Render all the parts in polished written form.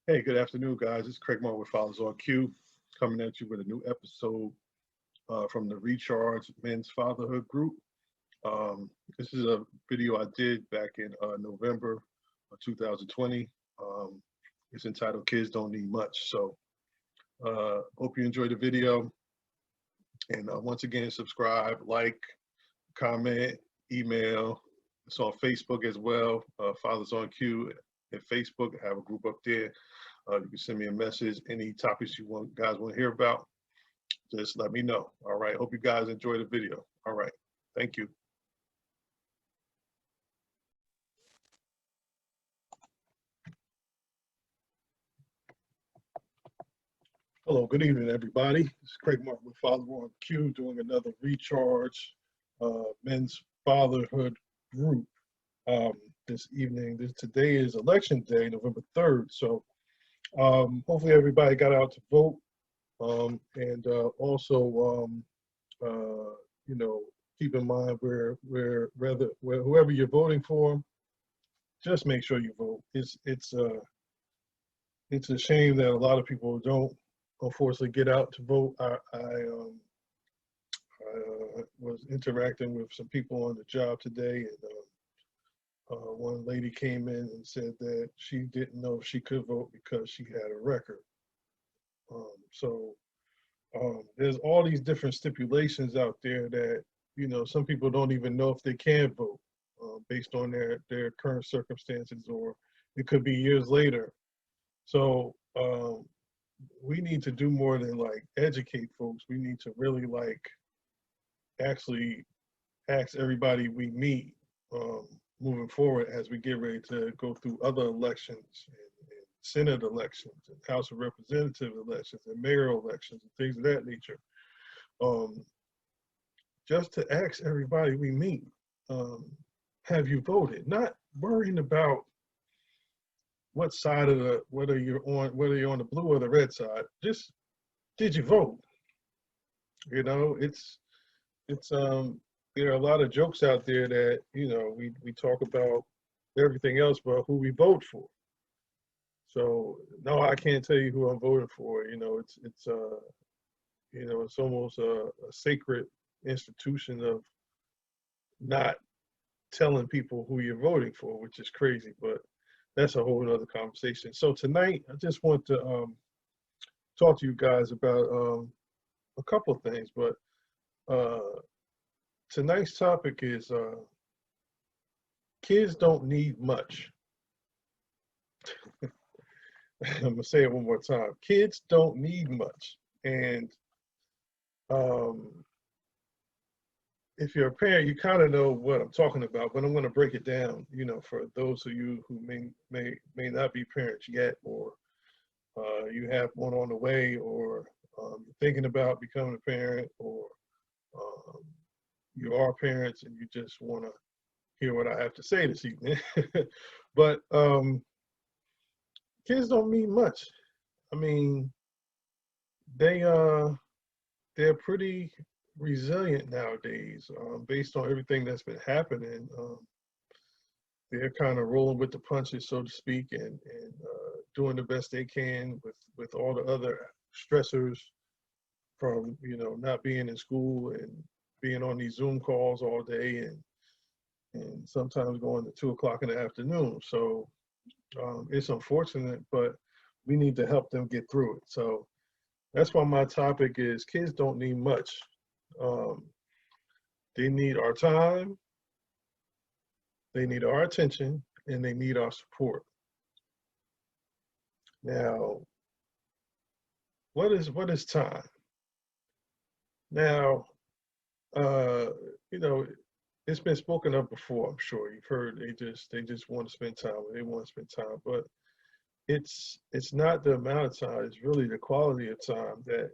Hey, good afternoon, guys. It's Craig Martin with Fathers on Q, coming at you with a new episode from the Recharge Men's Fatherhood Group. This is a video I did back in November of 2020. Um, it's entitled "Kids Don't Need Much." So, hope you enjoy the video. And once again, subscribe, like, comment, email. It's on Facebook as well. Fathers on Q at Facebook. I have a group up there. You can send me a message. Any topics you guys want to hear about, just let me know. All right. Hope you guys enjoy the video. All right. Thank you. Hello. Good evening, everybody. This is Craig Martin with Father on Q, doing another Recharge Men's Fatherhood Group this evening. Today is Election Day, November 3rd. So hopefully everybody got out to vote. And also, you know, keep in mind where whoever you're voting for, just make sure you vote. It's a shame that a lot of people don't unfortunately get out to vote. I was interacting with some people on the job today, and one lady came in and said that she didn't know if she could vote because she had a record. So there's all these different stipulations out there that some people don't even know if they can vote based on their current circumstances, or it could be years later. So we need to do more than like educate folks. We need to really like actually ask everybody we meet um, moving forward as we get ready to go through other elections and Senate elections and House of Representative elections and mayoral elections and things of that nature. Um, just to ask everybody we meet, um, have you voted? Not worrying about what side of the whether you're on the blue or the red side. Just did you vote? It's there are a lot of jokes out there that we talk about everything else but who we vote for. So no, I can't tell you who I'm voting for. It's almost a sacred institution of not telling people who you're voting for, which is crazy, but that's a whole other conversation. So tonight, I just want to talk to you guys about a couple of things, but uh, tonight's topic is kids don't need much. I'm gonna say it one more time. Kids don't need much, and um, if you're a parent, you kind of know what I'm talking about. But I'm going to break it down. For those of you who may not be parents yet, or you have one on the way, or you're thinking about becoming a parent, or um, you are parents and you just want to hear what I have to say this evening. But kids don't mean much. I mean, they they're pretty resilient nowadays, based on everything that's been happening. They're kind of rolling with the punches, so to speak, and doing the best they can with all the other stressors from not being in school and being on these Zoom calls all day, and sometimes going to 2 o'clock in the afternoon. So it's unfortunate, but we need to help them get through it. So that's why my topic is kids don't need much. Um, they need our time, they need our attention, and they need our support. Now, what is time? Now, uh, you know, it's been spoken of before. I'm sure you've heard they just want to spend time. They want to spend time, but it's not the amount of time. It's really the quality of time that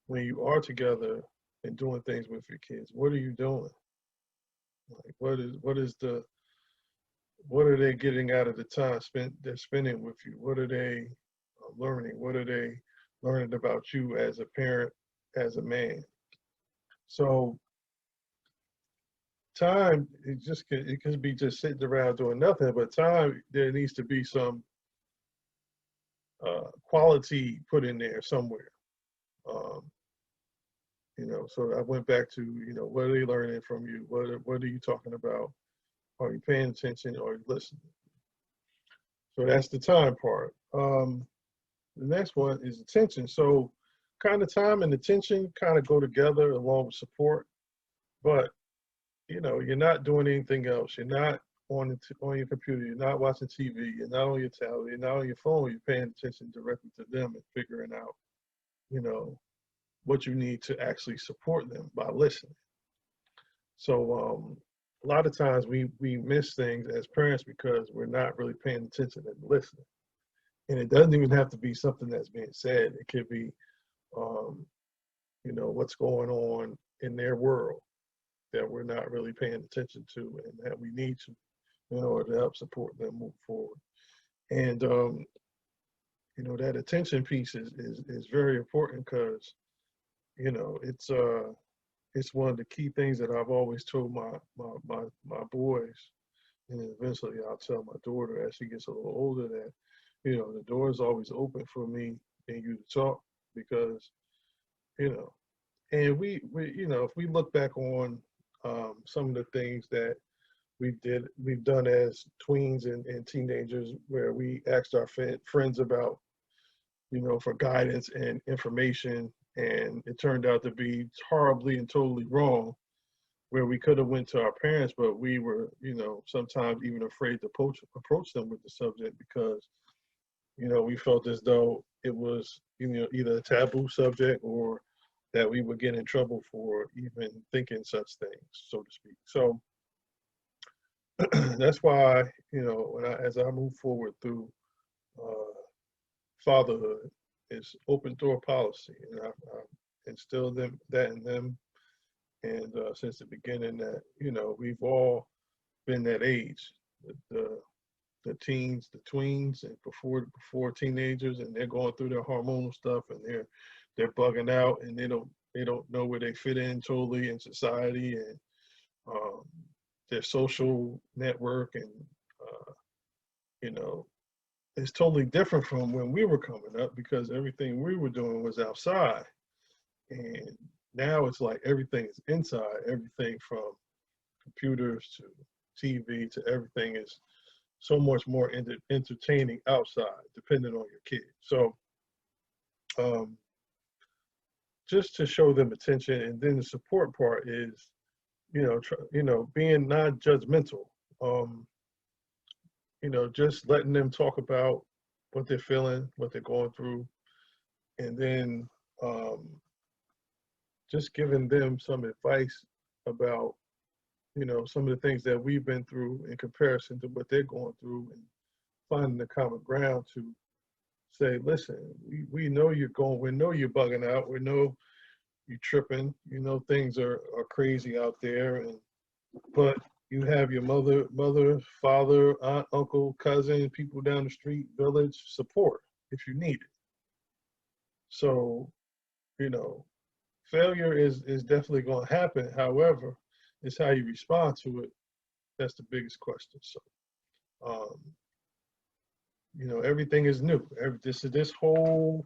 when you are together and doing things with your kids. What are you doing? Like, what are they getting out of the time spent they're spending with you? What are they learning? What are they learning about you as a parent, as a man? So time, it could be just sitting around doing nothing, but time there needs to be some quality put in there somewhere. Um, so I went back to, what are they learning from you? What are you talking about? Are you paying attention or are you listening? So that's the time part. The next one is attention. So kind of time and attention kind of go together along with support, but you're not doing anything else. You're not on your computer. You're not watching TV. You're not on your tablet. You're not on your phone. You're paying attention directly to them and figuring out, you know, what you need to actually support them by listening. So a lot of times we miss things as parents because we're not really paying attention and listening. And it doesn't even have to be something that's being said. It could be, um, what's going on in their world that we're not really paying attention to and that we need to in order to help support them move forward. And that attention piece is very important because it's one of the key things that I've always told my boys, and eventually I'll tell my daughter as she gets a little older that the door is always open for me and you to talk because you know and we if we look back on some of the things that we've done as tweens and teenagers where we asked our friends about for guidance and information, and it turned out to be horribly and totally wrong, where we could have went to our parents, but we were sometimes even afraid to approach them with the subject because we felt as though it was either a taboo subject or that we would get in trouble for even thinking such things, so to speak. So that's why as I move forward through uh, fatherhood, is open door policy, and I instilled that in them, and since the beginning that we've all been that age, the teens, the tweens, and before teenagers, and they're going through their hormonal stuff, and they're bugging out, and they don't know where they fit in totally in society, and um, their social network, and uh, you know it's totally different from when we were coming up because everything we were doing was outside, and now it's like everything is inside. Everything from computers to TV to everything is so much more entertaining outside, depending on your kid. So um, just to show them attention, and then the support part is, being non-judgmental. Um, just letting them talk about what they're feeling, what they're going through, and then um, just giving them some advice about, some of the things that we've been through in comparison to what they're going through, and finding the common ground to say, listen, we know you're going, we know you're bugging out, we know you're tripping, things are crazy out there, but you have your mother, father, aunt, uncle, cousin, people down the street, village support if you need it. So, you know, failure is definitely going to happen. However, it's how you respond to it. That's the biggest question. So, um, everything is new. This whole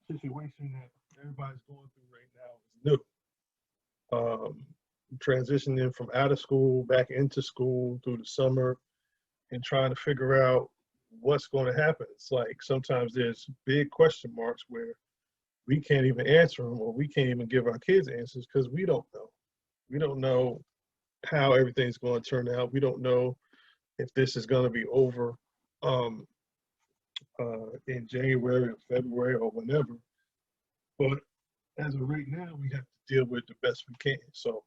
situation that everybody's going through right now is new. Transitioning from out of school back into school through the summer and trying to figure out what's going to happen. It's like sometimes there's big question marks where we can't even answer them, or we can't even give our kids answers because we don't know. We don't know how everything's going to turn out. We don't know if this is going to be over um, in January or February or whenever. But as of right now, we have to deal with it the best we can. So,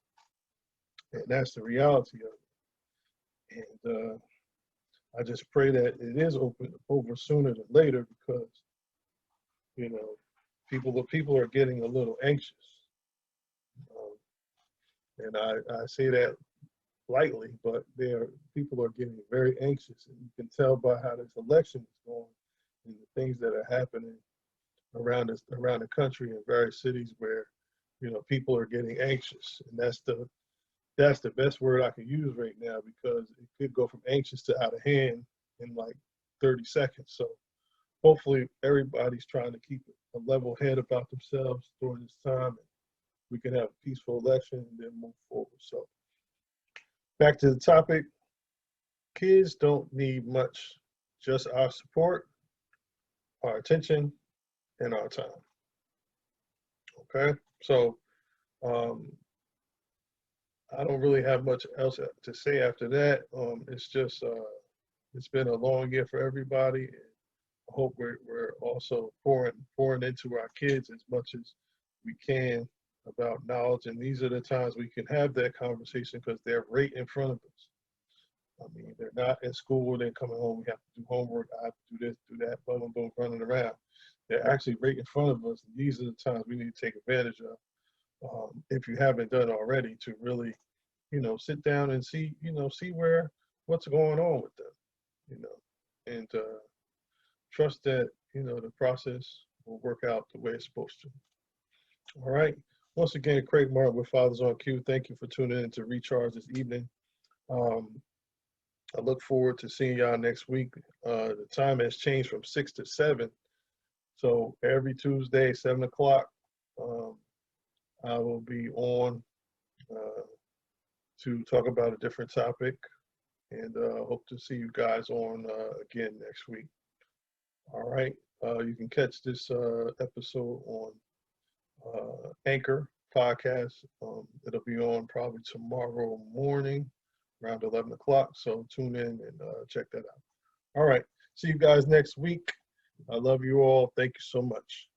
and that's the reality of it. And I just pray that it is over sooner than later because, you know, people are getting a little anxious. Um, and I say that lightly, but people are getting very anxious, and you can tell by how this election is going and the things that are happening around the country in various cities where people are getting anxious, and that's the best word I can use right now because it could go from anxious to out of hand in like 30 seconds. So hopefully everybody's trying to keep a level head about themselves during this time. And we can have a peaceful election and then move forward. So back to the topic. Kids don't need much, just our support, our attention, and our time. Okay, so um, I don't really have much else to say after that. It's just it's been a long year for everybody. I hope we're also pouring into our kids as much as we can about knowledge, and these are the times we can have that conversation because they're right in front of us. I mean, they're not in school, they're coming home, we have to do homework, I have to do this, do that, boom, boom, boom, running around. They're actually right in front of us. And these are the times we need to take advantage of. If you haven't done already, to really, sit down and see, see what's going on with them, and trust that, the process will work out the way it's supposed to. All right. Once again, Craig Martin with Fathers on Cue. Thank you for tuning in to Recharge this evening. Um, I look forward to seeing y'all next week. The time has changed from 6 to 7. So every Tuesday, 7 o'clock, I will be on to talk about a different topic, and hope to see you guys on again next week. All right. You can catch this episode on Anchor podcast. It'll be on probably tomorrow morning around 11 o'clock. So tune in and check that out. All right. See you guys next week. I love you all. Thank you so much.